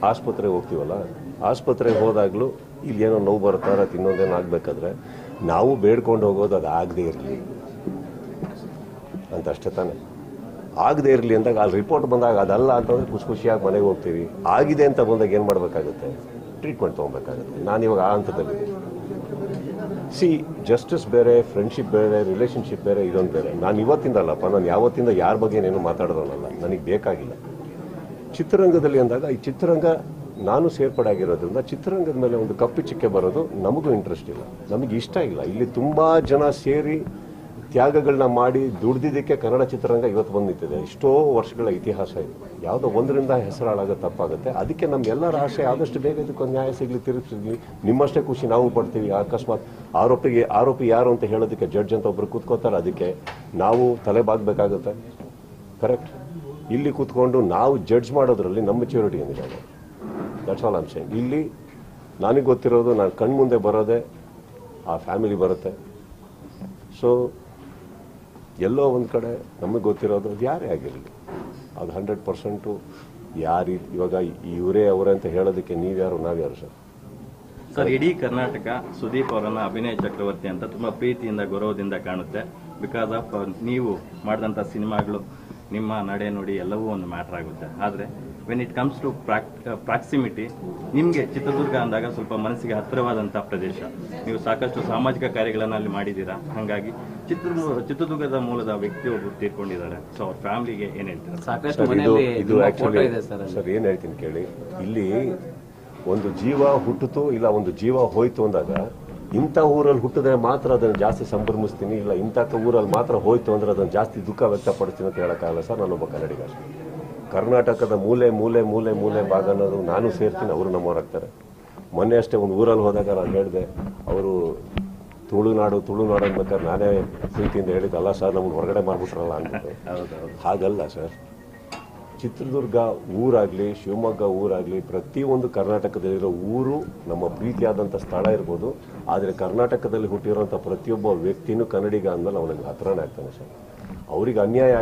ಆಸ್ಪತ್ರೆಗೆ ಹೋಗ್ತೀವಲ್ಲ, ಆಸ್ಪತ್ರೆಗೆ ಹೋದಾಗಲೂ ಇಲ್ಲಿ ಏನೋ ನೋವು ಬರ್ತಾರ ಇನ್ನೊಂದೇನು ಆಗಬೇಕಾದ್ರೆ ನಾವು ಬೇಡ್ಕೊಂಡು ಹೋಗೋದು ಅದು ಆಗದೆ ಇರಲಿ ಅಂತ ಅಷ್ಟೇ ತಾನೆ. ಆಗದೆ ಇರಲಿ ಅಂದಾಗ ಅಲ್ಲಿ ರಿಪೋರ್ಟ್ ಬಂದಾಗ ಅದಲ್ಲ ಅಂತಂದ್ರೆ ಖುಷಿಯಾಗಿ ಮನೆಗೆ ಹೋಗ್ತೀವಿ. ಆಗಿದೆ ಅಂತ ಬಂದಾಗ ಏನು ಮಾಡಬೇಕಾಗುತ್ತೆ? ಟ್ರೀಟ್ಮೆಂಟ್ ತೊಗೊಬೇಕಾಗುತ್ತೆ. ನಾನಿವಾಗ ಆ ಹಂತದಲ್ಲಿ ಜಸ್ಟಿಸ್ ಬೇರೆ, ಫ್ರೆಂಡ್ಶಿಪ್ ಬೇರೆ, ರಿಲೇಷನ್ಶಿಪ್ ಬೇರೆ, ಇದೊಂದು ಬೇರೆ. ನಾನು ಇವತ್ತಿಂದ ಅಲ್ಲಪ್ಪ, ನಾನು ಯಾವತ್ತಿಂದ ಯಾರ ಬಗ್ಗೆ ಏನೇನು ಮಾತಾಡೋನಲ್ಲ, ನನಗೆ ಬೇಕಾಗಿಲ್ಲ. ಚಿತ್ರರಂಗದಲ್ಲಿ ಅಂದಾಗ ಈ ಚಿತ್ರರಂಗ ನಾನು ಸೇರ್ಪಡೆ ಆಗಿರೋದ್ರಿಂದ ಚಿತ್ರರಂಗದ ಮೇಲೆ ಒಂದು ಕಪ್ಪು ಚಿಕ್ಕೆ ಬರೋದು ನಮಗೂ ಇಂಟ್ರೆಸ್ಟ್ ಇಲ್ಲ, ನಮಗೆ ಇಷ್ಟ ಇಲ್ಲ. ಇಲ್ಲಿ ತುಂಬ ಜನ ಸೇರಿ ತ್ಯಾಗಗಳನ್ನ ಮಾಡಿ ದುಡ್ದಿದ್ದಕ್ಕೆ ಕನ್ನಡ ಚಿತ್ರರಂಗ ಇವತ್ತು ಬಂದು ನಿಂತಿದೆ. ಎಷ್ಟೋ ವರ್ಷಗಳ ಇತಿಹಾಸ ಇದೆ. ಯಾವುದೋ ಒಂದರಿಂದ ಹೆಸರಾಳಾಗ ತಪ್ಪಾಗುತ್ತೆ. ಅದಕ್ಕೆ ನಮ್ಗೆಲ್ಲರ ಆಸೆ ಆದಷ್ಟು ಬೇಗ ಇದಕ್ಕೊಂದು ನ್ಯಾಯ ಸಿಗಲಿ, ತಿರುಗಿಸಿದ್ವಿ. ನಿಮ್ಮಷ್ಟೇ ಖುಷಿ ನಾವು ಪಡ್ತೀವಿ. ಅಕಸ್ಮಾತ್ ಆರೋಪಿ ಯಾರು ಅಂತ ಹೇಳೋದಕ್ಕೆ ಜಡ್ಜ್ ಅಂತ ಒಬ್ರು ಕೂತ್ಕೋತಾರೆ, ಅದಕ್ಕೆ ನಾವು ತಲೆ ಬಾಗಬೇಕಾಗುತ್ತೆ. ಕರೆಕ್ಟ್. ಇಲ್ಲಿ ಕೂತ್ಕೊಂಡು ನಾವು ಜಡ್ಜ್ ಮಾಡೋದ್ರಲ್ಲಿ ನಮ್ಮ ಮೆಚ್ಯೂರಿಟಿ ಏನಿದೆ, that's all I am saying. ಇಲ್ಲಿ ನನಗೆ ಗೊತ್ತಿರೋದು, ನಾನು ಕಣ್ಮುಂದೆ ಬರೋದೇ ಆ ಫ್ಯಾಮಿಲಿ ಬರುತ್ತೆ. ಸೊ ಎಲ್ಲೋ ಒಂದು ಕಡೆ ನಮಗೆ ಗೊತ್ತಿರೋದು ಅದು ಯಾರೇ ಆಗಿರಲಿ, ಅದು 100% ಯಾರು ಇವಾಗ ಇವರೇ ಅವರೇ ಅಂತ ಹೇಳೋದಕ್ಕೆ ನೀವ್ಯಾರು ನಾವ್ಯಾರು ಸರ್? ಸರ್, ಇಡೀ ಕರ್ನಾಟಕ ಸುದೀಪ್ ಅವರನ್ನ ಅಭಿನಯ ಚಕ್ರವರ್ತಿ ಅಂತ ತುಂಬಾ ಪ್ರೀತಿಯಿಂದ ಗೌರವದಿಂದ ಕಾಣುತ್ತೆ. ಬಿಕಾಸ್ ಆಫ್ ನೀವು ಮಾಡಿದಂಥ ಸಿನಿಮಾಗಳು, ನಿಮ್ಮ ನಡೆ ನುಡಿ ಎಲ್ಲವೂ ಒಂದು ಮ್ಯಾಟರ್ ಆಗುತ್ತೆ. ಆದರೆ when it comes to proximity, ನಿಮಗೆ ಚಿತ್ರದುರ್ಗ ಅಂದಾಗ ಸ್ವಲ್ಪ ಮನಸ್ಸಿಗೆ ಹತ್ತಿರವಾದಂಥ ಪ್ರದೇಶ. ನೀವು ಸಾಕಷ್ಟು ಸಾಮಾಜಿಕ ಕಾರ್ಯಗಳನ್ನು ಅಲ್ಲಿ ಮಾಡಿದ್ದೀರಾ. ಹಾಗಾಗಿ ಚಿತ್ರದುರ್ಗದ ಮೂಲದ ವ್ಯಕ್ತಿ ಒಬ್ಬರು ತೀರ್ಕೊಂಡಿದ್ದಾರೆ. ಸೊ ಅವ್ರ ಫ್ಯಾಮಿಲಿಗೆ ಏನು ಹೇಳ್ತೀರಾ? ಇದು ಆಕ್ಚುಲಿ ಸರ್ ಏನು ಹೇಳ್ತೀನಿ ಕೇಳಿ. ಇಲ್ಲಿ ಒಂದು ಜೀವ ಹುಟ್ಟಿತು ಇಲ್ಲ ಒಂದು ಜೀವ ಹೋಯ್ತು ಅಂದಾಗ ಇಂಥ ಊರಲ್ಲಿ ಹುಟ್ಟಿದ್ರೆ ಮಾತ್ರ ಅದನ್ನು ಜಾಸ್ತಿ ಸಂಭ್ರಮಿಸ್ತೀನಿ, ಇಲ್ಲ ಇಂಥ ಊರಲ್ಲಿ ಮಾತ್ರ ಹೋಯ್ತು ಅಂದ್ರೆ ಅದನ್ನು ಜಾಸ್ತಿ ದುಃಖ ವ್ಯಕ್ತಪಡಿಸ್ತೀನಿ ಅಂತ ಹೇಳೋಕ್ಕಾಗಲ್ಲ ಸರ್. ನಾನೊಬ್ಬ ಕನ್ನಡಿಗ ಅಷ್ಟೇ. ಕರ್ನಾಟಕದ ಮೂಲೆ ಮೂಲೆ ಮೂಲೆ ಮೂಲೆ ಭಾಗ ಅನ್ನೋದು ನಾನು ಸೇರ್ತೀನಿ, ಅವರು ನಮ್ಮವರಾಗ್ತಾರೆ. ಮೊನ್ನೆ ಅಷ್ಟೇ ಒಂದು ಊರಲ್ಲಿ ಹೋದಾಗ ನಾನು ಹೇಳಿದೆ, ಅವರು ತುಳುನಾಡು ಅನ್ಬೇಕಾದ್ರೆ ನಾನೇ ಪ್ರೀತಿಯಿಂದ ಹೇಳಿದ್ದು, ಅಲ್ಲ ಸರ್ ನಮ್ಮನ್ನು ಹೊರಗಡೆ ಮಾಡಿಬಿಟ್ರಲ್ಲ ಅಂದ್ಬಿಟ್ಟು. ಹಾಗಲ್ಲ ಸರ್. ಚಿತ್ರದುರ್ಗ ಊರಾಗಲಿ, ಶಿವಮೊಗ್ಗ ಊರಾಗಲಿ, ಪ್ರತಿಯೊಂದು ಕರ್ನಾಟಕದಲ್ಲಿರೋ ಊರು ನಮ್ಮ ಪ್ರೀತಿಯಾದಂಥ ಸ್ಥಳ ಇರ್ಬೋದು. ಆದರೆ ಕರ್ನಾಟಕದಲ್ಲಿ ಹುಟ್ಟಿರೋಂಥ ಪ್ರತಿಯೊಬ್ಬ ವ್ಯಕ್ತಿನೂ ಕನ್ನಡಿಗ ಅಂದಮೇಲೆ ಅವನಿಗೆ ಹತ್ರನೇ ಆಗ್ತಾನೆ ಸರ್. ಅವ್ರಿಗೆ ಅನ್ಯಾಯ